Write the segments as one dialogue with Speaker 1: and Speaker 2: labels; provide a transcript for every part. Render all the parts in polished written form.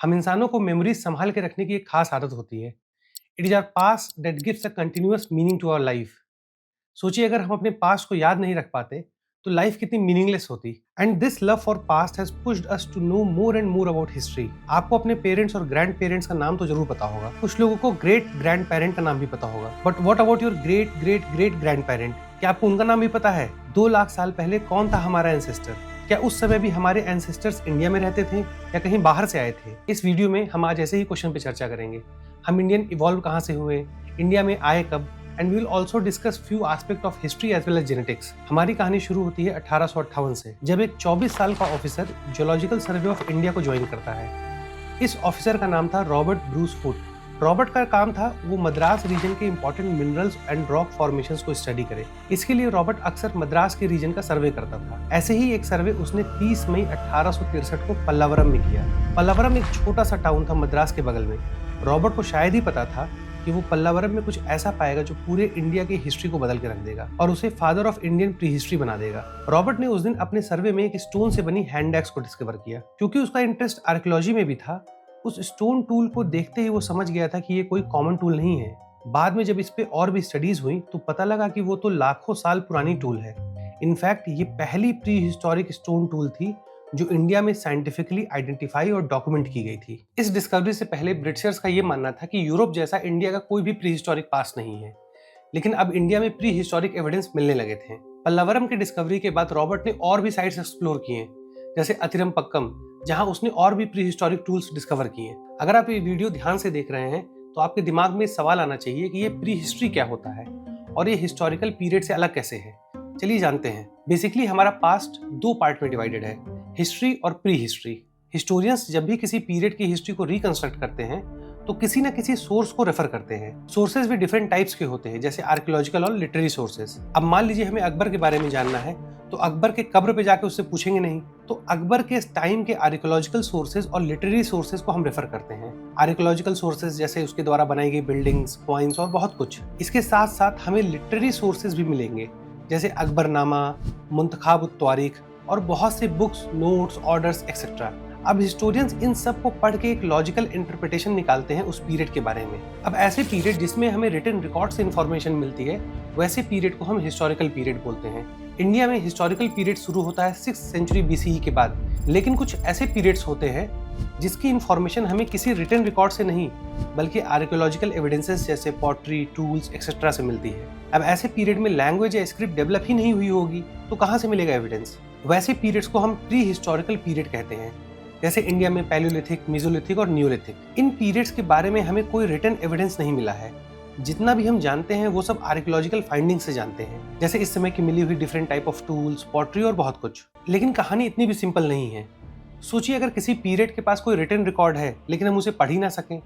Speaker 1: हम इंसानों को मेमोरीज संभाल के रखने की एक खास आदत होती है। It is our past that gives a continuous meaning to our life. सोचिए अगर हम अपने पास्ट को याद नहीं रख पाते तो लाइफ कितनी मीनिंगलेस होती। And this love for past has pushed us to know more and more about history. आपको अपने पेरेंट्स और ग्रैंड पेरेंट्स का नाम तो जरूर पता होगा, कुछ लोगों को ग्रेट ग्रैंड पेरेंट का नाम भी पता होगा, but what about your great great great grand parent? क्या आपको उनका नाम भी पता है? 2 लाख साल पहले कौन था हमारा एंसेस्टर? क्या उस समय भी हमारे एंसेस्टर्स इंडिया में रहते थे या कहीं बाहर से आए थे? इस वीडियो में हम आज ऐसे ही क्वेश्चन पे चर्चा करेंगे। हम इंडियन इवॉल्व कहाँ से हुए, इंडिया में आए कब, and we will also discuss few aspect of history as well as genetics. हमारी कहानी शुरू होती है 1858 से, जब एक 24 साल का officer geological survey of India को ज्वाइन करता है। इस ऑफिसर का नाम था रॉबर्ट ब्रूस फुट। रॉबर्ट का काम था वो मद्रास रीजन के important minerals and rock formations को स्टडी करे। इसके लिए रॉबर्ट अक्सर मद्रास के रीजन का सर्वे करता था। ऐसे ही एक सर्वे उसने 30 मई 1863 को पल्लावरम में किया। पल्लावरम एक छोटा सा टाउन था मद्रास के बगल में। रॉबर्ट को शायद ही पता था कि वो पल्लावरम में कुछ ऐसा पाएगा जो पूरे इंडिया की हिस्ट्री को बदल के रख देगा और उसे father of Indian pre history बना देगा। रॉबर्ट ने उस दिन अपने सर्वे में एक स्टोन से बनी हैंड एक्स को डिस्कवर किया। क्योंकि उसका इंटरेस्ट आर्कियोलॉजी में भी था, उस स्टोन टूल को देखते ही वो समझ गया था कि ये कोई कॉमन टूल नहीं है। बाद में जब इस पे और भी स्टडीज हुई तो पता लगा कि वो तो लाखों साल पुरानी टूल है। इनफैक्ट ये पहली प्री हिस्टोरिक स्टोन टूल थी जो इंडिया में साइंटिफिकली आइडेंटिफाई और डॉक्यूमेंट की गई थी। इस डिस्कवरी से पहले ब्रिटिशर्स का ये मानना था कि यूरोप जैसा इंडिया का कोई भी प्री हिस्टोरिक पास्ट नहीं है, लेकिन अब इंडिया में प्री हिस्टोरिक एविडेंस मिलने लगे थे। पल्लावरम की डिस्कवरी के बाद रॉबर्ट ने और भी साइट्स एक्सप्लोर किए, जैसे अतिरमपक्कम, जहां उसने और भी प्री हिस्टोरिक टूल्स डिस्कवर किए। अगर आप ये वीडियो ध्यान से देख रहे हैं तो आपके दिमाग में सवाल आना चाहिए कि ये प्री हिस्ट्री क्या होता है और ये हिस्टोरिकल पीरियड से अलग कैसे है। चलिए जानते हैं। बेसिकली हमारा पास्ट 2 पार्ट में डिवाइडेड है, हिस्ट्री और प्री हिस्ट्री। हिस्टोरियंस जब भी किसी पीरियड की हिस्ट्री को रिकंस्ट्रक्ट करते हैं तो किसी न किसी सोर्स को रेफर करते हैं। सोर्सेज भी डिफरेंट टाइप्स के होते हैं, जैसे आर्कियोलॉजिकल और लिटरेरी सोर्सेज। अब मान लीजिए हमें अकबर के बारे में जानना है तो अकबर के कब्र पे जाके उससे पूछेंगे नहीं, तो अकबर के टाइम के आर्कियोलॉजिकल सोर्सेज और लिटरेरी सोर्सेज को हम रेफर करते हैं। आर्कियोलॉजिकल सोर्सेज जैसे उसके द्वारा बनाई गई बिल्डिंग्स, कॉइन्स और बहुत कुछ। इसके साथ साथ हमें लिटरेरी सोर्सेज भी मिलेंगे, जैसे अकबरनामा, मुंतखाब उत-तारीख और बहुत से बुक्स, नोट्स, ऑर्डर्स एक्सेट्रा। अब हिस्टोरियंस इन सब को पढ़ के एक लॉजिकल इंटरप्रिटेशन निकालते हैं उस पीरियड के बारे में। अब ऐसे पीरियड जिसमें हमें रिटन रिकॉर्ड से इंफॉर्मेशन मिलती है, वैसे पीरियड को हम हिस्टोरिकल पीरियड बोलते हैं। इंडिया में हिस्टोरिकल पीरियड शुरू होता है 6th सेंचुरी BCE के बाद, लेकिन कुछ ऐसे पीरियड्स होते हैं जिसकी इंफॉर्मेशन हमें किसी रिटन रिकॉर्ड से नहीं बल्कि आर्कियोलॉजिकल एविडेंसेस जैसे पॉटरी, टूल्स एक्सेट्रा से मिलती है। अब ऐसे पीरियड में लैंग्वेज या स्क्रिप्ट डेवलप ही नहीं हुई होगी तो कहाँ से मिलेगा एविडेंस? वैसे पीरियड्स को हम प्री हिस्टोरिकल पीरियड कहते हैं, जैसे इंडिया में पैलियोलिथिक, मेसोलिथिक और न्यूलिथिक। इन पीरियड्स के बारे में हमें कोई रिटन एविडेंस नहीं मिला है। जितना भी हम जानते हैं वो सब आर्कियोलॉजिकल फाइंडिंग से जानते हैं, जैसे इस समय की मिली हुई different type of tools, pottery और बहुत कुछ। लेकिन कहानी इतनी भी सिंपल नहीं है। सोचिए अगर किसी पीरियड के पास कोई रिटन रिकॉर्ड है लेकिन हम उसे पढ़ ही ना सकें,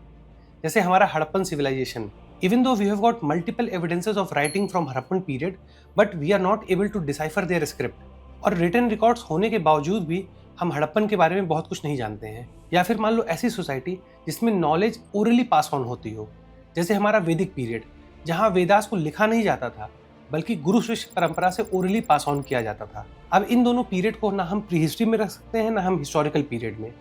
Speaker 1: जैसे हमारा Harappan civilization. Even though we have got multiple evidences of writing from Harappan period, but we are not able to decipher their script. और रिटन रिकॉर्ड्स होने के बावजूद भी हम हड़प्पन के बारे में बहुत कुछ नहीं जानते हैं। या फिर मान लो ऐसी सोसाइटी जिसमें नॉलेज ओरली पास ऑन होती हो, जैसे हमारा वैदिक पीरियड, जहाँ वेदास को लिखा नहीं जाता था बल्कि गुरु शिष्य परंपरा से ओरली पास ऑन किया जाता था। अब इन दोनों पीरियड को ना हम प्री हिस्ट्री में रख सकते हैं ना हम हिस्टोरिकल पीरियड में।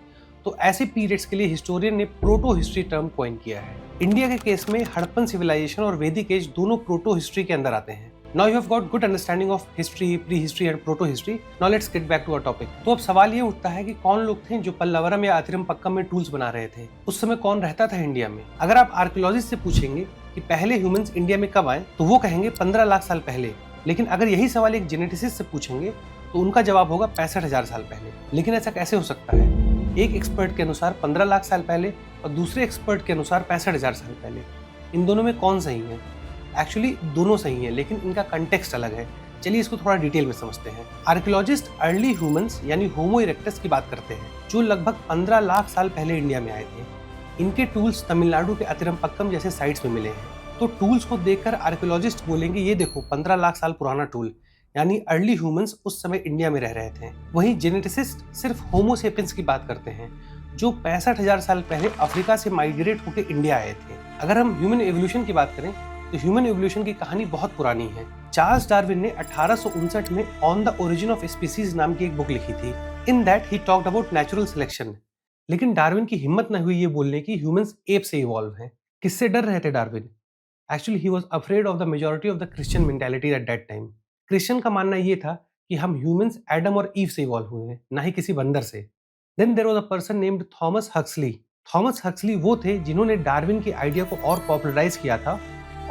Speaker 1: तो ऐसे पीरियड्स के लिए हिस्टोरियन ने प्रोटो हिस्ट्री टर्म कॉइन किया है। इंडिया के केस में हड़प्पन सिविलाइजेशन और वैदिक एज दोनों प्रोटो हिस्ट्री के अंदर आते हैं। Now you have got good understanding of history, prehistory and proto-history. Now let's get back to our topic. तो अब सवाल ये उठता है कि कौन लोग थे जो पल्लावरम या अतिरमपक्कम में टूल्स बना रहे थे? उस समय कौन रहता था इंडिया में? अगर आप आर्कियोलॉजिस्ट से पूछेंगे कि पहले ह्यूमंस इंडिया में कब आए तो वो कहेंगे 15 लाख साल पहले। लेकिन अगर यही सवाल एक जेनेटिसिस्ट से पूछेंगे तो उनका जवाब होगा 65,000 साल पहले। लेकिन ऐसा कैसे हो सकता है? एक एक्सपर्ट के अनुसार 15 लाख साल पहले और दूसरे एक्सपर्ट के अनुसार 65,000 साल पहले। इन दोनों में कौन सही है? एक्चुअली दोनों सही हैं, लेकिन इनका कंटेक्स्ट अलग है। चलिए इसको थोड़ा डिटेल में समझते हैं। आर्कियोलॉजिस्ट अर्ली ह्यूमंस यानी होमो इरेक्टस की बात करते हैं, जो लगभग 15 लाख साल पहले इंडिया में आए थे। इनके टूल्स तमिलनाडु के अतिरमपक्कम जैसे साइट्स में मिले हैं। तो टूल्स को देखकर आर्कियोलॉजिस्ट बोलेंगे ये देखो 15 लाख साल पुराना टूल, यानी अर्ली ह्यूमंस उस समय इंडिया में रह रहे थे। वहीं जेनेटिसिस्ट सिर्फ होमो सेपियंस की बात करते हैं, जो 65,000 साल पहले अफ्रीका से माइग्रेट होकर इंडिया आए थे। अगर हम ह्यूमन एवोल्यूशन की बात करें तो ह्यूमन एवोल्यूशन की कहानी बहुत पुरानी है। चार्ल्स डार्विन ने 1859 में on the origin of species नाम की एक बुक लिखी थी। In that he talked about natural selection. लेकिन डार्विन की हिम्मत न हुई ये बोलने की ह्यूमंस एप से इवॉल्व हैं। किससे डर रहे थे Darwin? Actually he was afraid of the majority of the Christian mentality at that time. Christian का मानना ये था कि हम ह्यूमंस एडम और ईव से इवॉल्व हुए हैं, ना ही किसी बंदर से। Then there was a person named Thomas Huxley. Thomas Huxley वो थे जिन्होंने डार्विन की आइडिया को और पॉपुलराइज किया था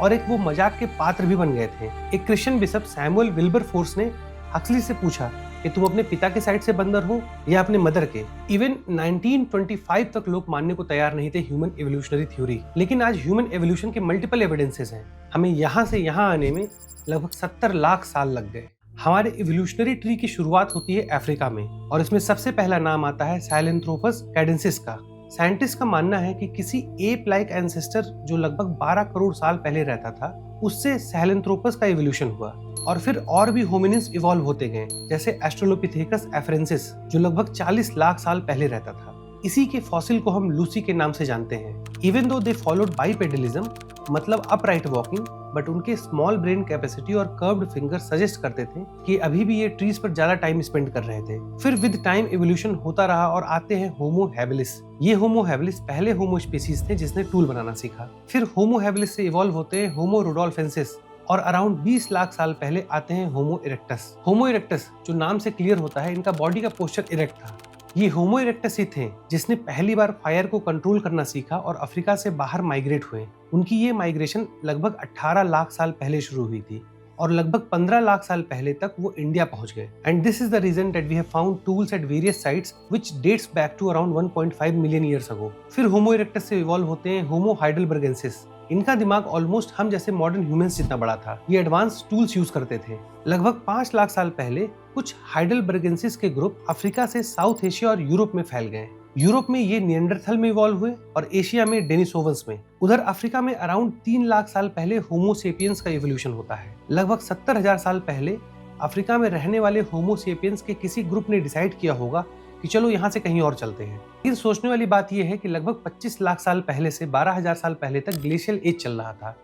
Speaker 1: और एक वो मजाक के पात्र भी बन गए थे। एक Christian bishop Samuel Wilbur force ने हक्सली से पूछा कि तुम अपने पिता के साइड से बंदर हो या अपने मदर के। इवन 1925 तक लोग मानने को तैयार नहीं थे ह्यूमन एवोल्यूशनरी थ्योरी। लेकिन आज ह्यूमन एवोल्यूशन के मल्टीपल एविडेंसेस हैं। हमें यहाँ से यहाँ आने में लगभग 70 लाख साल लग गए। हमारे इवोल्यूशनरी ट्री की शुरुआत होती है अफ्रीका में और इसमें सबसे पहला नाम आता है सैहेलैंथ्रोपस कैडेंसिस का। साइंटिस्ट का मानना है कि किसी एप लाइक एंसेस्टर जो लगभग 12 करोड़ साल पहले रहता था, उससे सैहेलैंथ्रोपस का इवोल्यूशन हुआ और फिर और भी होमिनिन्स इवॉल्व होते गए, जैसे एस्ट्रोलोपिथेकस एफरेंसिस जो लगभग 40 लाख साल पहले रहता था। इसी के फॉसिल को हम लूसी के नाम से जानते हैं। इवन दो दे फॉलोड बाइपेडलिज्म, मतलब अपराइट वॉकिंग, बट उनके स्मॉल ब्रेन कैपेसिटी और कर्व्ड फिंगर सजेस्ट करते थे कि अभी भी ये ट्रीज पर ज्यादा टाइम स्पेंड कर रहे थे। फिर विद टाइम इवोल्यूशन होता रहा और आते हैं होमो हैबिलिस। ये होमो हैबिलिस पहले होमो स्पीसीज थे जिसने टूल बनाना सीखा। फिर होमो हैबिलिस से इवॉल्व होते हैं होमो रुडोल्फेंसिस और अराउंड 20 लाख साल पहले आते हैं होमो इरेक्टस। होमो इरेक्टस जो नाम से क्लियर होता है, इनका बॉडी का पोस्चर इरेक्ट था। ये होमो इरेक्टस ही थे जिसने पहली बार फायर को कंट्रोल करना सीखा और अफ्रीका से बाहर माइग्रेट हुए। उनकी ये माइग्रेशन लगभग 18 लाख साल पहले शुरू हुई थी और लगभग 15 लाख साल पहले तक वो इंडिया पहुंच गए। And this is the reason that we have found tools at various sites which dates back to around 1.5 million years ago. फिर होमो इरेक्टस से इवॉल्व होते हैं होमो हाइडेलबर्गेंसिस। इनका दिमाग ऑलमोस्ट हम जैसे मॉडर्न ह्यूमंस जितना बड़ा था। ये एडवांस टूल्स यूज करते थे। लगभग 5 लाख साल पहले कुछ हाइडेलबर्गेंसिस के ग्रुप अफ्रीका से साउथ एशिया और यूरोप में फैल गए। यूरोप में ये निएंडरथल में इवॉल्व हुए और एशिया में डेनिसोवंस में। उधर अफ्रीका में अराउंड 3 लाख साल पहले होमो सेपियंस का इवोल्यूशन होता है। लगभग 70,000 साल पहले अफ्रीका में रहने वाले होमो सेपियंस के किसी ग्रुप ने डिसाइड किया होगा कि चलो यहाँ से कहीं और चलते हैं। लेकिन सोचने वाली बात यह है कि लगभग 25 लाख साल पहले से 12,000 साल पहले तक ग्लेशियल एज चल रहा था,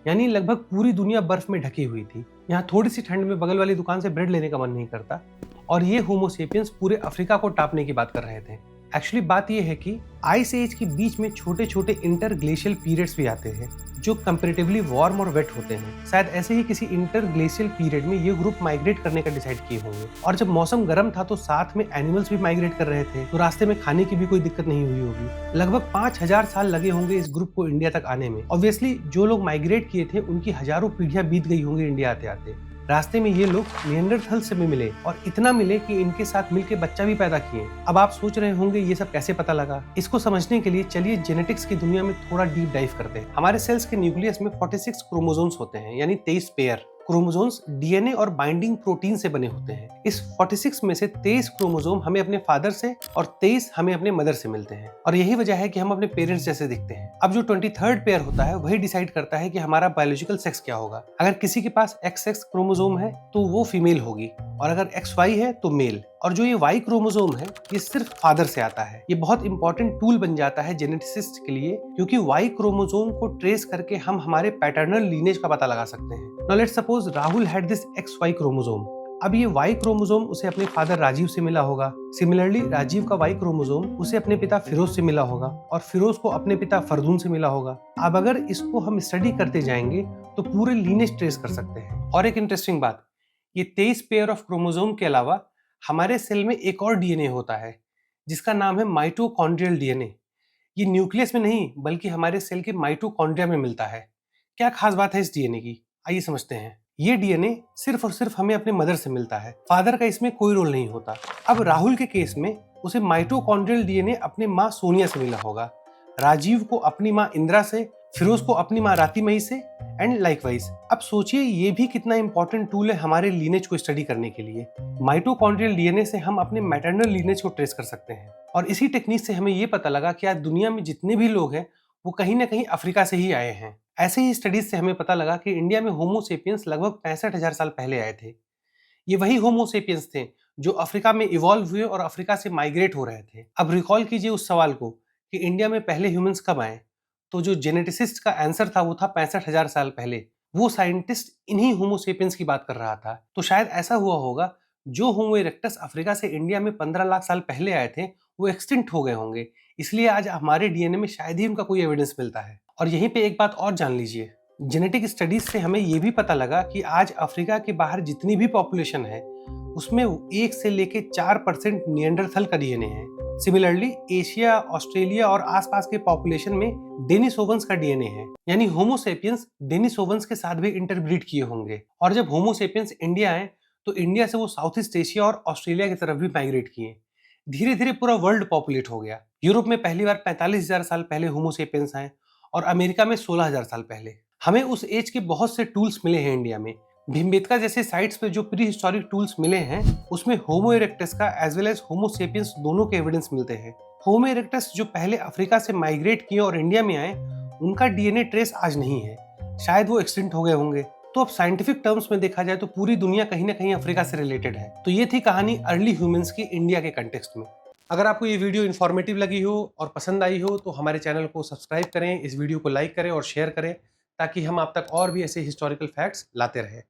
Speaker 1: यानी लगभग पूरी दुनिया बर्फ में ढकी हुई थी। यहाँ थोड़ी सी ठंड में बगल वाली दुकान से ब्रेड लेने का मन नहीं करता और ये होमो सेपियंस पूरे अफ्रीका को टापने की बात कर रहे थे। एक्चुअली बात यह है कि आइस एज के बीच में छोटे छोटे इंटर ग्लेशियल पीरियड्स भी आते हैं जो कंपैरेटिवली वार्म और वेट होते हैं। शायद ऐसे ही किसी इंटर ग्लेशियल पीरियड में ये ग्रुप माइग्रेट करने का डिसाइड किए होंगे और जब मौसम गर्म था तो साथ में एनिमल्स भी माइग्रेट कर रहे थे, तो रास्ते में खाने की भी कोई दिक्कत नहीं हुई होगी। लगभग 5,000 साल लगे होंगे इस ग्रुप को इंडिया तक आने में। ऑब्वियसली जो लोग माइग्रेट किए थे उनकी हजारों पीढ़ियां बीत गई होंगी इंडिया आते आते। रास्ते में ये लोग निएंडरथल से भी मिले और इतना मिले कि इनके साथ मिलकर बच्चा भी पैदा किए। अब आप सोच रहे होंगे ये सब कैसे पता लगा। इसको समझने के लिए चलिए जेनेटिक्स की दुनिया में थोड़ा डीप डाइव करते हैं। हमारे सेल्स के न्यूक्लियस में 46 क्रोमोसोम्स होते हैं, यानी 23 पेयर। क्रोमोसोम्स डीएनए और बाइंडिंग प्रोटीन से बने होते हैं। इस 46 में से 23 क्रोमोसोम हमें अपने फादर से और 23 हमें अपने मदर से मिलते हैं और यही वजह है कि हम अपने पेरेंट्स जैसे दिखते हैं। अब जो 23rd पेयर होता है वही डिसाइड करता है कि हमारा बायोलॉजिकल सेक्स क्या होगा। अगर किसी के पास XX क्रोमोसोम है तो वो फीमेल होगी और अगर XY है तो मेल। और जो ये Y क्रोमोसोम है ये सिर्फ फादर से आता है। ये बहुत इंपॉर्टेंट टूल बन जाता है जेनेटिसिस्ट के लिए, क्योंकि Y क्रोमोसोम को ट्रेस करके हम हमारे पैटर्नल लीनेज का पता लगा सकते हैं। Now let's suppose Rahul had this XY chromosome. अब ये Y क्रोमोसोम उसे अपने फादर राजीव से मिला होगा। सिमिलरली राजीव का Y क्रोमोसोम उसे अपने पिता फिरोज से मिला होगा और फिरोज को अपने पिता फरदून से मिला होगा। अब अगर इसको हम स्टडी करते जाएंगे तो पूरे लीनेज ट्रेस कर सकते हैं। और एक इंटरेस्टिंग बात, ये 23 पेयर ऑफ क्रोमोसोम के अलावा हमारे सेल में एक और डीएनए होता है जिसका नाम है माइटोकॉन्ड्रियल डीएनए। ये न्यूक्लियस में नहीं बल्कि हमारे सेल के माइटोकॉन्ड्रिया में मिलता है। क्या खास बात है इस डीएनए की, आइए समझते हैं। ये डीएनए सिर्फ और सिर्फ हमें अपने मदर से मिलता है, फादर का इसमें कोई रोल नहीं होता। अब राहुल के केस में उसे माइटोकॉन्ड्रियल डीएनए अपने माँ सोनिया से मिला होगा, राजीव को अपनी माँ इंदिरा से, फिरोज को अपनी माँ रातिमई से एंड लाइकवाइज। अब सोचिए ये भी कितना इंपॉर्टेंट टूल है हमारे लीनेज को स्टडी करने के लिए। माइटोकॉन्ड्रियल डीएनए से हम अपने मैटरनल लीनेज को ट्रेस कर सकते हैं और इसी टेक्निक से हमें ये पता लगा कि आज दुनिया में जितने भी लोग हैं वो कहीं ना कहीं अफ्रीका से ही आए हैं। ऐसे ही स्टडीज से हमें पता लगा कि इंडिया में होमो सेपियंस लगभग 65,000 साल पहले आए थे। ये वही होमो सेपियंस थे जो अफ्रीका में इवॉल्व हुए और अफ्रीका से माइग्रेट हो रहे थे। अब रिकॉल कीजिए उस सवाल को कि इंडिया में पहले ह्यूमंस कब आए, तो जो जेनेटिसिस्ट का आंसर था वो था 65,000 साल पहले। वो साइंटिस्ट इन्हीं होमो सेपियंस की बात कर रहा था। तो शायद ऐसा हुआ होगा जो होमो इरेक्टस अफ्रीका से इंडिया में 15 लाख साल पहले आए थे वो एक्सटिंक्ट हो गए होंगे, इसलिए आज हमारे डीएनए में शायद ही उनका कोई एविडेंस मिलता है। और यहीं पे एक बात और जान लीजिए, जेनेटिक स्टडीज से हमें ये भी पता लगा कि आज अफ्रीका के बाहर जितनी भी पॉपुलेशन है उसमें 1 से लेके 4% निएंडरथल का डीएनए है। सिमिलरली एशिया, ऑस्ट्रेलिया और आसपास के पॉपुलेशन में डेनिसोवंस का डीएनए है, यानी होमोसेपियंस डेनिसोवंस के साथ भी इंटरब्रीड किए होंगे। और जब होमोसेपियंस इंडिया आए तो इंडिया से वो साउथ ईस्ट एशिया और ऑस्ट्रेलिया की तरफ भी माइग्रेट किए। धीरे धीरे पूरा वर्ल्ड पॉपुलेट हो गया। यूरोप में पहली बार 45,000 साल पहले होमोसेपियंस आए और अमेरिका में 16,000 साल पहले। हमें उस एज के बहुत से टूल्स मिले हैं इंडिया में। भीमबेटका जैसे साइट्स पे जो प्री हिस्टोरिक टूल्स मिले हैं उसमें होमो इरेक्टस का एज वेल एज होमो सेपियंस दोनों के एविडेंस मिलते हैं। होमो इरेक्टस जो पहले अफ्रीका से माइग्रेट किए और इंडिया में आए, उनका डीएनए ट्रेस आज नहीं है, शायद वो एक्सटिंक्ट हो गए होंगे। तो अब साइंटिफिक टर्म्स में देखा जाए तो पूरी दुनिया कहीं ना कहीं अफ्रीका से रिलेटेड है। तो ये थी कहानी अर्ली ह्यूमंस की इंडिया के कंटेक्स्ट में। अगर आपको ये वीडियो इन्फॉर्मेटिव लगी हो और पसंद आई हो तो हमारे चैनल को सब्सक्राइब करें, इस वीडियो को लाइक करें और शेयर करें ताकि हम आप तक और भी ऐसे हिस्टोरिकल फैक्ट्स लाते रहें।